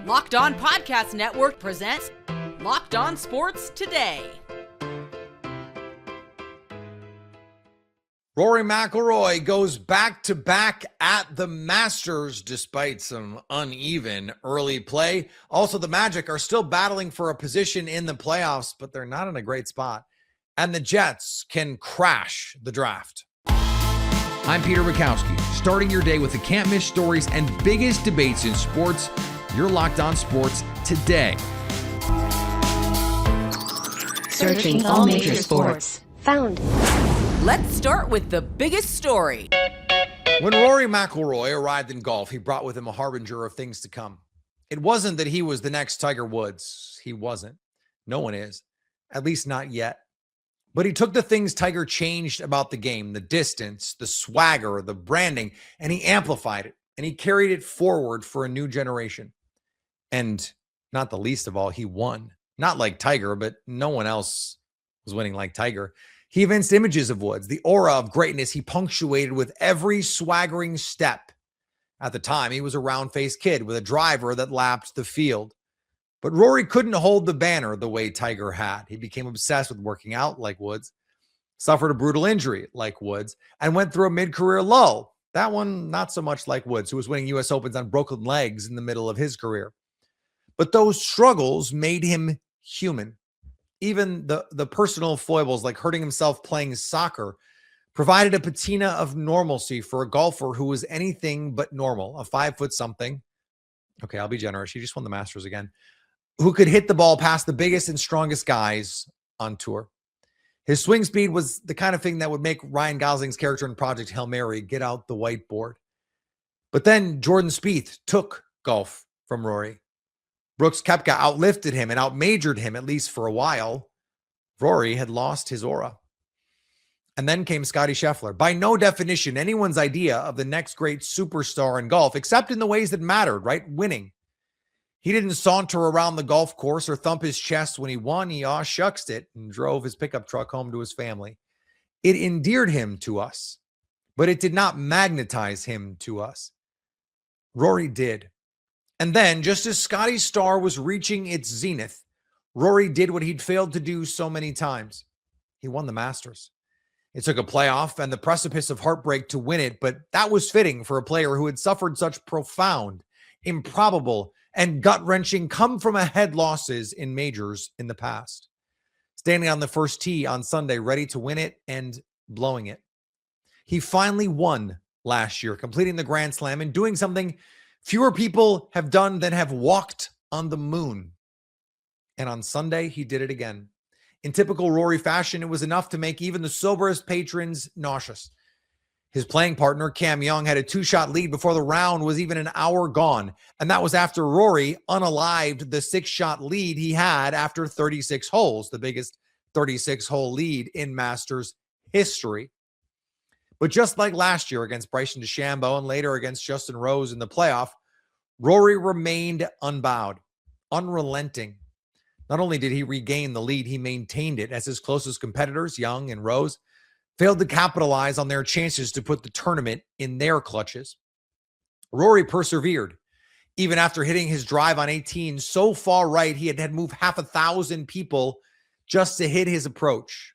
Locked On Podcast Network presents Locked On Sports Today. Rory McIlroy goes back-to-back at the Masters despite some uneven early play. Also, the Magic are still battling for a position in the playoffs, but they're not in a great spot. And the Jets can crash the draft. I'm Peter Bukowski, starting your day with the can't-miss stories and biggest debates in sports. You're Locked On Sports Today. Searching all major sports. Found. Let's start with the biggest story. When Rory McIlroy arrived in golf, he brought with him a harbinger of things to come. It wasn't that he was the next Tiger Woods. He wasn't. No one is. At least not yet. But he took the things Tiger changed about the game, the distance, the swagger, the branding, and he amplified it. And he carried it forward for a new generation. And not the least of all, he won. Not like Tiger, but no one else was winning like Tiger. He evinced images of Woods, the aura of greatness he punctuated with every swaggering step. At the time, he was a round-faced kid with a driver that lapped the field. But Rory couldn't hold the banner the way Tiger had. He became obsessed with working out like Woods, suffered a brutal injury like Woods, and went through a mid-career lull. That one, not so much like Woods, who was winning U.S. Opens on broken legs in the middle of his career. But those struggles made him human. Even the personal foibles like hurting himself playing soccer provided a patina of normalcy for a golfer who was anything but normal, a 5-foot-something. Okay, I'll be generous. He just won the Masters again. Who could hit the ball past the biggest and strongest guys on tour. His swing speed was the kind of thing that would make Ryan Gosling's character in Project Hail Mary get out the whiteboard. But then Jordan Spieth took golf from Rory. Brooks Koepka outlifted him and outmajored him, at least for a while. Rory had lost his aura. And then came Scottie Scheffler. By no definition, anyone's idea of the next great superstar in golf, except in the ways that mattered, right? Winning. He didn't saunter around the golf course or thump his chest when he won. He aw-shucksed it and drove his pickup truck home to his family. It endeared him to us, but it did not magnetize him to us. Rory did. And then, just as Scottie's star was reaching its zenith, Rory did what he'd failed to do so many times. He won the Masters. It took a playoff and the precipice of heartbreak to win it, but that was fitting for a player who had suffered such profound, improbable, and gut-wrenching come-from-ahead losses in majors in the past. Standing on the first tee on Sunday, ready to win it and blowing it. He finally won last year, completing the Grand Slam and doing something fewer people have done than have walked on the moon. And on Sunday, he did it again. In typical Rory fashion, it was enough to make even the soberest patrons nauseous. His playing partner, Cam Young, had a 2-shot lead before the round was even an hour gone. And that was after Rory unalived the 6-shot lead he had after 36 holes, the biggest 36-hole lead in Masters history. But just like last year against Bryson DeChambeau and later against Justin Rose in the playoff, Rory remained unbowed, unrelenting. Not only did he regain the lead, he maintained it as his closest competitors, Young and Rose, failed to capitalize on their chances to put the tournament in their clutches. Rory persevered, even after hitting his drive on 18 so far right he had to move 1,000 people just to hit his approach.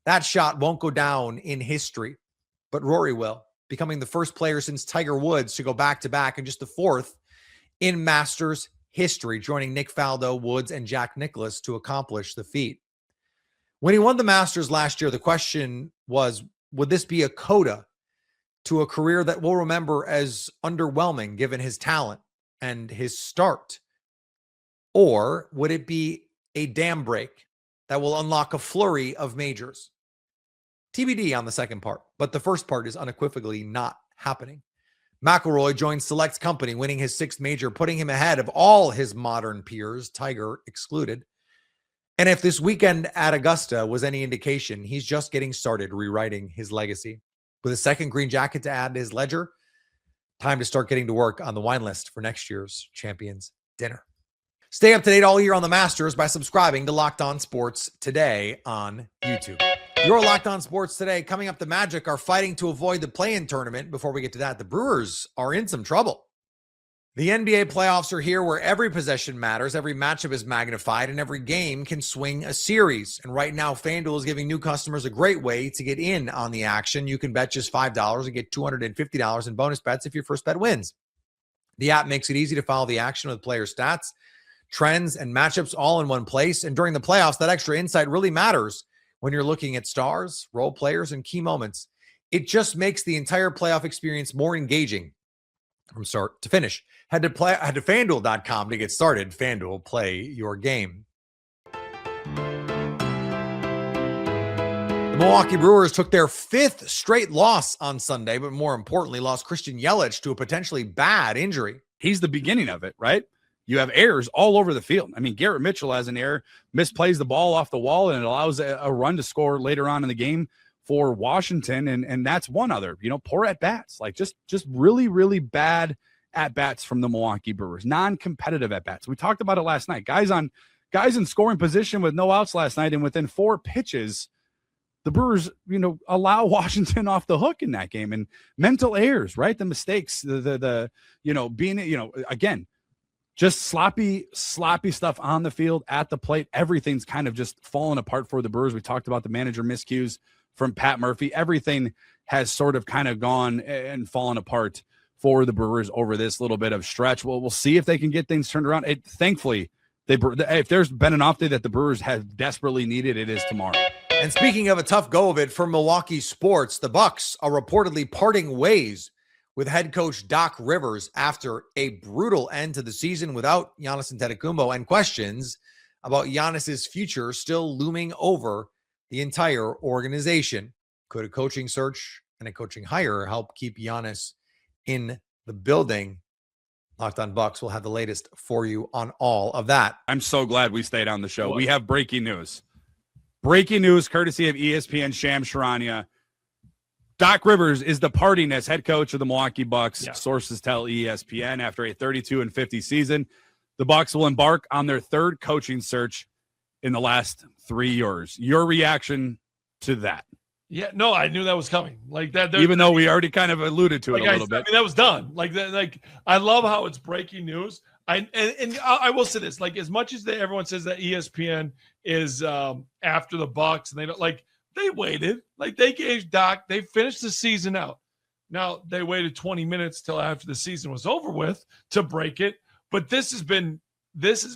That shot won't go down in history, but Rory will, becoming the first player since Tiger Woods to go back-to-back and just the fourth in Masters history, joining Nick Faldo, Woods, and Jack Nicklaus to accomplish the feat. When he won the Masters last year, the question was, would this be a coda to a career that we'll remember as underwhelming given his talent and his start? Or would it be a dam break that will unlock a flurry of majors? TBD on the second part, but the first part is unequivocally not happening. McIlroy joined select company, winning his 6th major, putting him ahead of all his modern peers, Tiger excluded. And if this weekend at Augusta was any indication, he's just getting started rewriting his legacy. With a second green jacket to add to his ledger, time to start getting to work on the wine list for next year's Champions Dinner. Stay up to date all year on the Masters by subscribing to Locked On Sports Today on YouTube. You're Locked On Sports Today. Coming up, the Magic are fighting to avoid the play-in tournament. Before we get to that, the Brewers are in some trouble. The NBA playoffs are here where every possession matters, every matchup is magnified, and every game can swing a series. And right now, FanDuel is giving new customers a great way to get in on the action. You can bet just $5 and get $250 in bonus bets if your first bet wins. The app makes it easy to follow the action with player stats, trends, and matchups all in one place. And during the playoffs, that extra insight really matters when you're looking at stars, role players, and key moments. It just makes the entire playoff experience more engaging from start to finish. Head to FanDuel.com to get started. FanDuel, play your game. The Milwaukee Brewers took their 5th straight loss on Sunday, but more importantly, lost Christian Yelich to a potentially bad injury. He's the beginning of it, right? You have errors all over the field. I mean, Garrett Mitchell has an error, misplays the ball off the wall, and it allows a run to score later on in the game for Washington. And that's one other, poor at-bats. Like just really, really bad at-bats from the Milwaukee Brewers. Non-competitive at-bats. We talked about it last night. Guys in scoring position with no outs last night, and within 4 pitches, the Brewers, allow Washington off the hook in that game. And mental errors, right? The mistakes, being, again, just sloppy stuff on the field, at the plate. Everything's kind of just fallen apart for the Brewers. We talked about the manager miscues from Pat Murphy. Everything has sort of kind of gone and fallen apart for the Brewers over this little bit of stretch. Well, we'll see if they can get things turned around. Thankfully, if there's been an off day that the Brewers have desperately needed, it is tomorrow. And speaking of a tough go of it for Milwaukee sports, the Bucks are reportedly parting ways with head coach Doc Rivers after a brutal end to the season without Giannis Antetokounmpo, and questions about Giannis's future still looming over the entire organization. Could a coaching search and a coaching hire help keep Giannis in the building? Locked on Bucks will have the latest for you on all of that. I'm so glad we stayed on the show. We have breaking news. Breaking news courtesy of ESPN Shams Charania. Doc Rivers is departing as head coach of the Milwaukee Bucks. Yeah. Sources tell ESPN after a 32-50 season, the Bucks will embark on their 3rd coaching search in the last 3 years. Your reaction to that? Yeah, no, I knew that was coming. Like that, even though we already kind of alluded to it a little bit. I mean, that was done. Like that. Like I love how it's breaking news. I will say this: like as much as everyone says that ESPN is after the Bucks, and they don't like. They waited. Like they gave Doc. They finished the season out. Now they waited 20 minutes till after the season was over with to break it. But this has been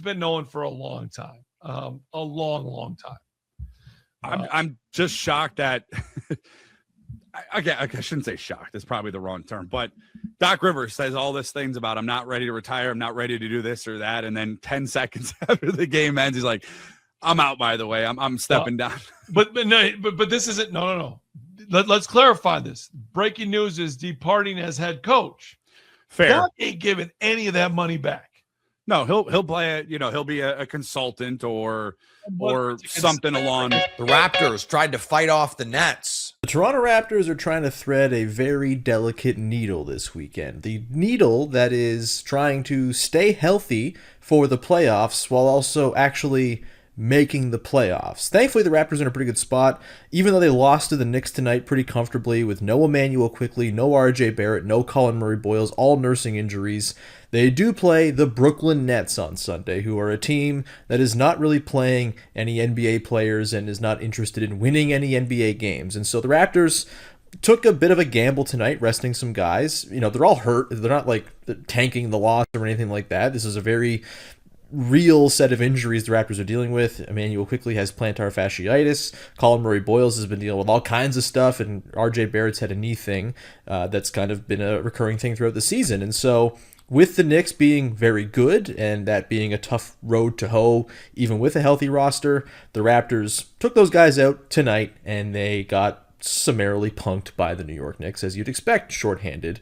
known for a long time, a long time. I'm just shocked that I shouldn't say shocked. That's probably the wrong term. But Doc Rivers says all these things about I'm not ready to retire. I'm not ready to do this or that. And then 10 seconds after the game ends, he's like, I'm out, by the way. I'm stepping down. But this isn't. No. Let's clarify this. Breaking news is departing as head coach. Fair. Doc ain't giving any of that money back. No, he'll play it. He'll be a consultant or something along. The Raptors tried to fight off the Nets. The Toronto Raptors are trying to thread a very delicate needle this weekend. The needle that is trying to stay healthy for the playoffs while also actually making the playoffs. Thankfully, the Raptors are in a pretty good spot, even though they lost to the Knicks tonight pretty comfortably with no Emmanuel Quickley, no RJ Barrett, no Colin Murray-Boyles, all nursing injuries. They do play the Brooklyn Nets on Sunday, who are a team that is not really playing any NBA players and is not interested in winning any NBA games. And so the Raptors took a bit of a gamble tonight, resting some guys. They're all hurt. They're not like tanking the loss or anything like that. This is a very real set of injuries the Raptors are dealing with. Emmanuel Quickley has plantar fasciitis. Colin Murray-Boyles has been dealing with all kinds of stuff, and RJ Barrett's had a knee thing that's kind of been a recurring thing throughout the season. And so with the Knicks being very good and that being a tough road to hoe, even with a healthy roster, the Raptors took those guys out tonight, and they got summarily punked by the New York Knicks, as you'd expect, shorthanded.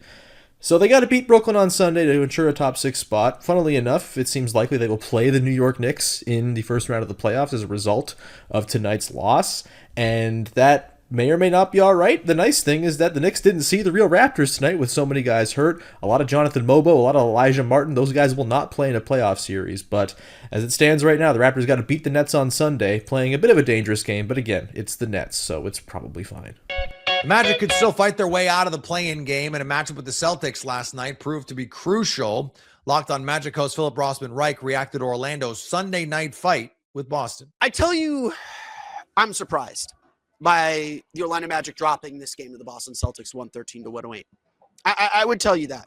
So they got to beat Brooklyn on Sunday to ensure a top 6 spot. Funnily enough, it seems likely they will play the New York Knicks in the first round of the playoffs as a result of tonight's loss, and that may or may not be all right. The nice thing is that the Knicks didn't see the real Raptors tonight with so many guys hurt. A lot of Jonathan Mobo, a lot of Elijah Martin. Those guys will not play in a playoff series, but as it stands right now, the Raptors got to beat the Nets on Sunday, playing a bit of a dangerous game, but again, it's the Nets, so it's probably fine. The Magic could still fight their way out of the play-in game, and a matchup with the Celtics last night proved to be crucial. Locked On Magic host Philip Rossman-Reich reacted to Orlando's Sunday night fight with Boston. I tell you, I'm surprised by the Orlando Magic dropping this game to the Boston Celtics 113-108. I would tell you that.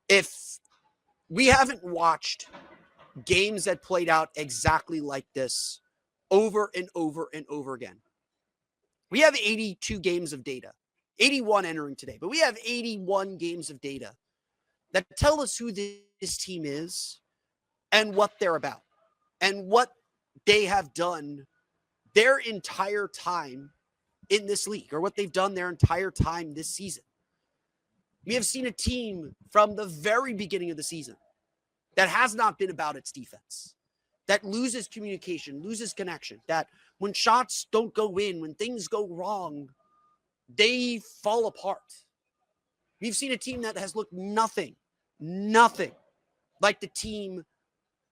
If we haven't watched games that played out exactly like this over and over and over again. We have 82 games of data, 81 entering today, but we have 81 games of data that tell us who this team is and what they're about and what they have done their entire time in this league, or what they've done their entire time this season. We have seen a team from the very beginning of the season that has not been about its defense, that loses communication, loses connection, that when shots don't go in, when things go wrong, they fall apart. We've seen a team that has looked nothing like the team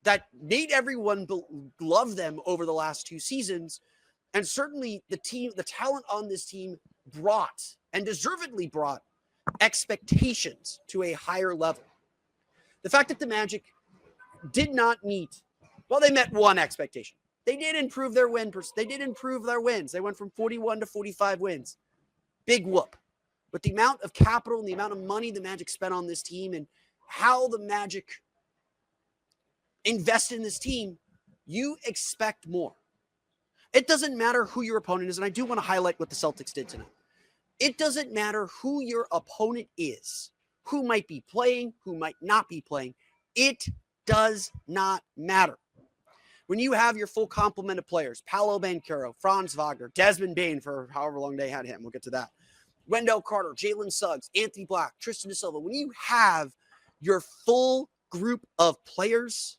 that made everyone love them over the last 2 seasons. And certainly the talent on this team brought, and deservedly brought, expectations to a higher level. The fact that the Magic did not meet, well, they met one expectation. They did improve their wins. They went from 41 to 45 wins. Big whoop. But the amount of capital and the amount of money the Magic spent on this team and how the Magic invest in this team, you expect more. It doesn't matter who your opponent is, and I do want to highlight what the Celtics did tonight. It doesn't matter who your opponent is, who might be playing, who might not be playing. It does not matter. When you have your full complement of players, Paolo Banchero, Franz Wagner, Desmond Bane for however long they had him, we'll get to that, Wendell Carter, Jalen Suggs, Anthony Black, Tristan da Silva, when you have your full group of players,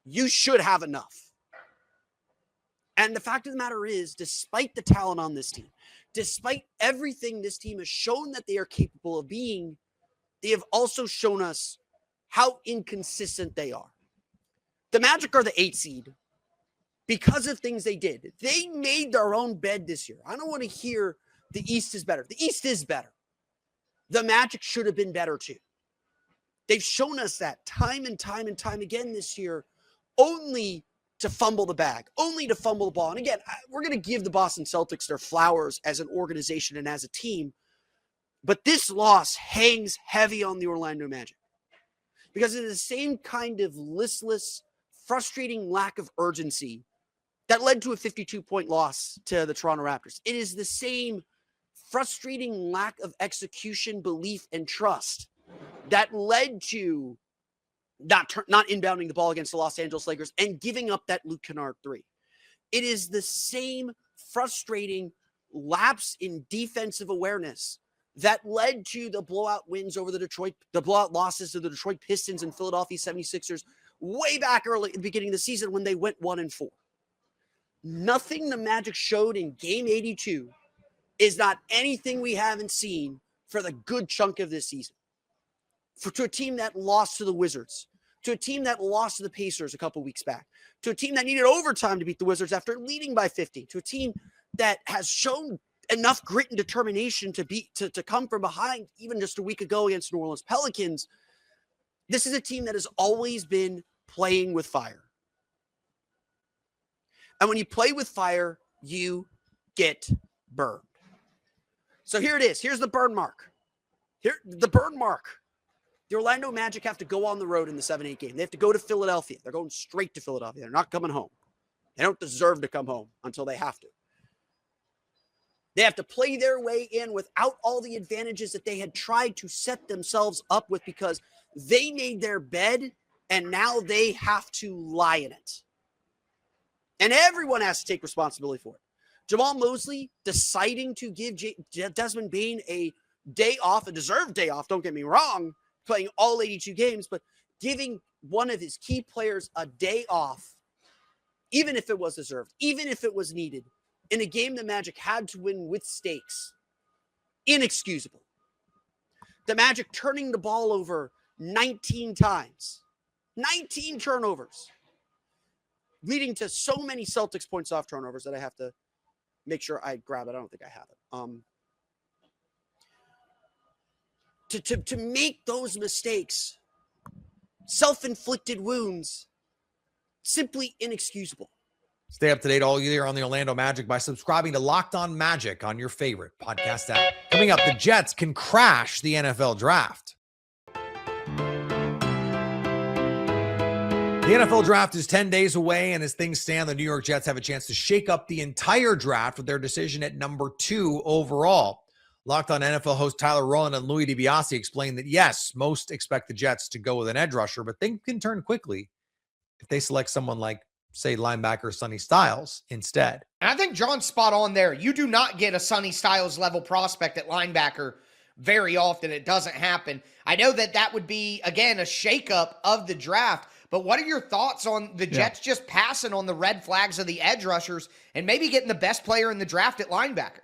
you should have enough. And the fact of the matter is, despite the talent on this team, despite everything this team has shown that they are capable of being, they have also shown us how inconsistent they are. The Magic are the 8 seed because of things they did. They made their own bed this year. I don't want to hear the East is better. The East is better. The Magic should have been better too. They've shown us that time and time and time again this year, only to fumble the bag, only to fumble the ball. And again, we're going to give the Boston Celtics their flowers as an organization and as a team, but this loss hangs heavy on the Orlando Magic because it is the same kind of listless, frustrating lack of urgency that led to a 52-point loss to the Toronto Raptors. It is the same frustrating lack of execution, belief, and trust that led to not inbounding the ball against the Los Angeles Lakers and giving up that Luke Kennard 3. It is the same frustrating lapse in defensive awareness that led to the blowout wins over the blowout losses to the Detroit Pistons and Philadelphia 76ers way back early at the beginning of the season when they went 1-4. Nothing the Magic showed in game 82 is not anything we haven't seen for the good chunk of this season. To a team that lost to the Wizards, to a team that lost to the Pacers a couple weeks back, to a team that needed overtime to beat the Wizards after leading by 50, to a team that has shown enough grit and determination to come from behind even just a week ago against New Orleans Pelicans. This is a team that has always been playing with fire. And when you play with fire, you get burned. So here it is. Here's the burn mark. The burn mark. The Orlando Magic have to go on the road in the 7-8 game. They have to go to Philadelphia. They're going straight to Philadelphia. They're not coming home. They don't deserve to come home until they have to. They have to play their way in without all the advantages that they had tried to set themselves up with because they made their bed and now they have to lie in it. And everyone has to take responsibility for it. Jamal Mosley deciding to give Desmond Bane a day off, a deserved day off, don't get me wrong, playing all 82 games, but giving one of his key players a day off, even if it was deserved, even if it was needed, in a game the Magic had to win with stakes. Inexcusable. The Magic turning the ball over 19 times. 19 turnovers. Leading to so many Celtics points off turnovers that I have to make sure I grab it. I don't think I have it. To make those mistakes self-inflicted wounds. Simply inexcusable. Stay up to date all year on the Orlando Magic by subscribing to Locked On Magic on your favorite podcast app. Coming up, the Jets can crash the NFL draft. The NFL draft is 10 days away, and as things stand, the New York Jets have a chance to shake up the entire draft with their decision at number 2 overall. Locked On NFL host Tyler Rowland and Louis DiBiase explained that, yes, most expect the Jets to go with an edge rusher, but things can turn quickly if they select someone like, say, linebacker Sonny Styles instead. And I think John's spot on there. You do not get a Sonny Styles level prospect at linebacker very often. It doesn't happen. I know that would be, again, a shakeup of the draft. But what are your thoughts on the Jets just passing on the red flags of the edge rushers and maybe getting the best player in the draft at linebacker?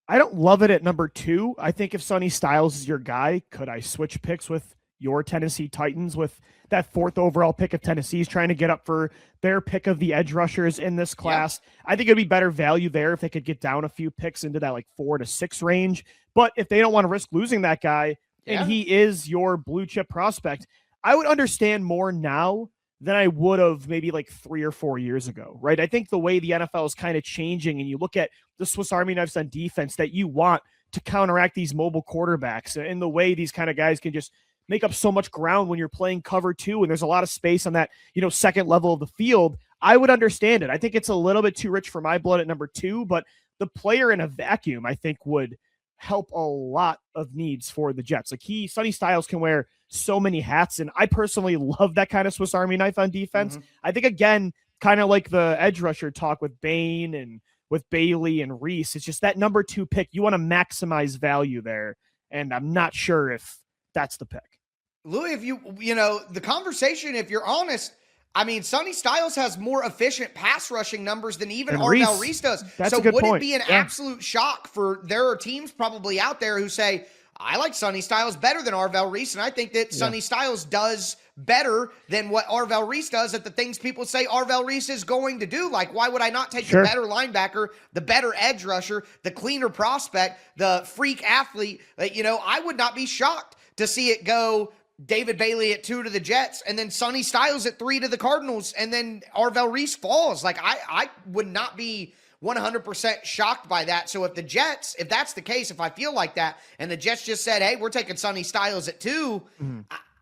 I don't love it at number 2. I think if Sonny Styles is your guy, could I switch picks with your Tennessee Titans with that 4th overall pick of Tennessee's trying to get up for their pick of the edge rushers in this class? Yeah. I think it'd be better value there if they could get down a few picks into that like 4 to 6 range. But if they don't want to risk losing that guy and he is your blue chip prospect, I would understand more now than I would have maybe like 3 or 4 years ago, right? I think the way the NFL is kind of changing, and you look at the Swiss Army knives on defense that you want to counteract these mobile quarterbacks, and the way these kind of guys can just make up so much ground when you're playing cover 2 and there's a lot of space on that, second level of the field, I would understand it. I think it's a little bit too rich for my blood at number 2, but the player in a vacuum, I think, would help a lot of needs for the Jets. Like Sonny Styles can wear so many hats, and I personally love that kind of Swiss Army knife on defense. Mm-hmm. I think, again, kind of like the edge rusher talk with Bain and with Bailey and Reese, it's just that number 2 pick. You want to maximize value there, and I'm not sure if that's the pick. Louis, if the conversation, if you're honest, I mean, Sonny Styles has more efficient pass rushing numbers than even Arvell Reese does. So would it be an absolute shock for there are teams probably out there who say, I like Sonny Styles better than Arvell Reese, and I think that Sonny Styles does better than what Arvell Reese does at the things people say Arvell Reese is going to do. Like, why would I not take the better linebacker, the better edge rusher, the cleaner prospect, the freak athlete? I would not be shocked to see it go David Bailey at 2 to the Jets, and then Sonny Styles at 3 to the Cardinals, and then Arvell Reese falls. Like, I would not be 100% shocked by that. So if the Jets, if that's the case, if I feel like that, and the Jets just said, hey, we're taking Sonny Styles at 2,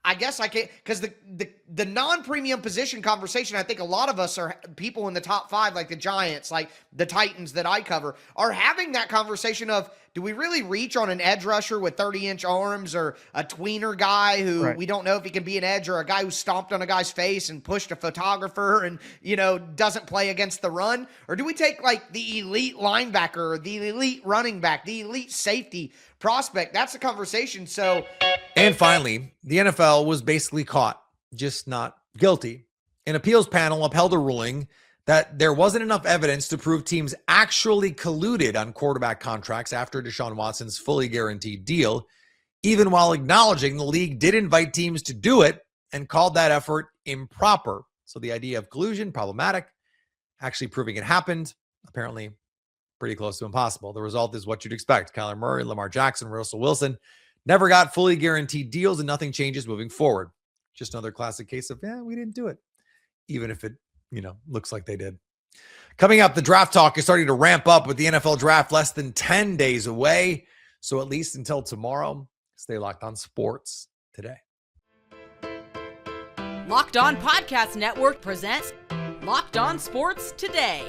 I guess I can't, because the non-premium position conversation, I think a lot of us are people in the top 5, like the Giants, like the Titans that I cover, are having that conversation of, do we really reach on an edge rusher with 30-inch arms, or a tweener guy who we don't know if he can be an edge, or a guy who stomped on a guy's face and pushed a photographer and, doesn't play against the run? Or do we take like the elite linebacker, or the elite running back, the elite safety prospect? That's the conversation. And finally, the NFL was basically caught, just not guilty. An appeals panel upheld a ruling that there wasn't enough evidence to prove teams actually colluded on quarterback contracts after Deshaun Watson's fully guaranteed deal, even while acknowledging the league did invite teams to do it and called that effort improper. So the idea of collusion, problematic. Actually proving it happened, apparently pretty close to impossible. The result is what you'd expect. Kyler Murray, Lamar Jackson, Russell Wilson never got fully guaranteed deals, and nothing changes moving forward. Just another classic case of, we didn't do it, even if it, looks like they did. Coming up, the draft talk is starting to ramp up with the NFL draft less than 10 days away. So at least until tomorrow, stay locked on sports today. Locked On Podcast Network presents Locked On Sports Today.